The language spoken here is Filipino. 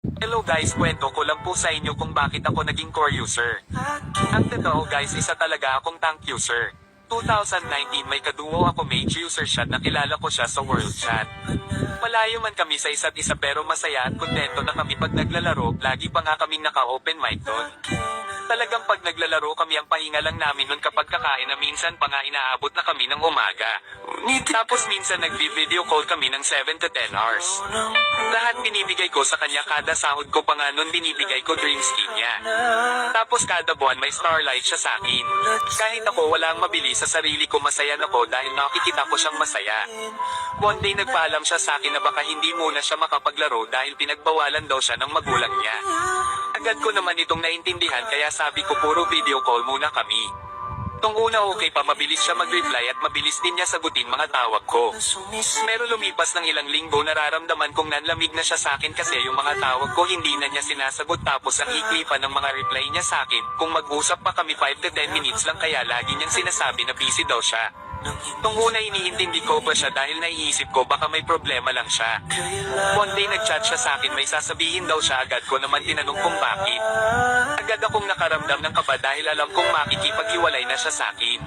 Hello guys, kwento ko lang po sa inyo kung bakit ako naging core user. Ang totoo guys, isa talaga akong tank user. 2019 may kaduo ako mage user siya, nakilala ko siya sa World Chat. Malayo man kami sa isa't isa pero masaya at kontento na kami pag naglalaro, lagi pa nga kaming naka-open mic doon. Talagang pag naglalaro kami ang pahinga lang namin nun kapag kakain na minsan pa nga inaabot na kami ng umaga. Tapos minsan nagvi-video call kami ng 7 to 10 hours. Lahat binibigay ko sa kanya, kada sahod ko pa nga nun binibigay ko dream skin niya. Tapos kada buwan may starlight siya sa akin. Kahit ako walang mabili sa sarili ko, masaya ako dahil nakikita ko siyang masaya. One day nagpaalam siya sa akin na baka hindi muna siya makapaglaro dahil pinagbawalan daw siya ng magulang niya. Agad ko naman itong naintindihan kaya sabi ko puro video call muna kami. Tung una okay pa, mabilis siya mag-reply at mabilis din niya sagutin mga tawag ko. Pero lumipas ng ilang linggo nararamdaman kong nanlamig na siya sa akin kasi yung mga tawag ko hindi na niya sinasagot, tapos ang ikli pa ng mga reply niya sa akin. Kung mag-usap pa kami 5 to 10 minutes lang kaya lagi niyang sinasabi na busy daw siya. Tung una iniintindi ko pa siya dahil naiisip ko baka may problema lang siya. One day nag-chat siya sa akin, may sasabihin daw siya, agad ko naman tinanong kung bakit. Agad akong nakaramdam ng kaba dahil alam kong makikipag-iwalay na siya sa akin.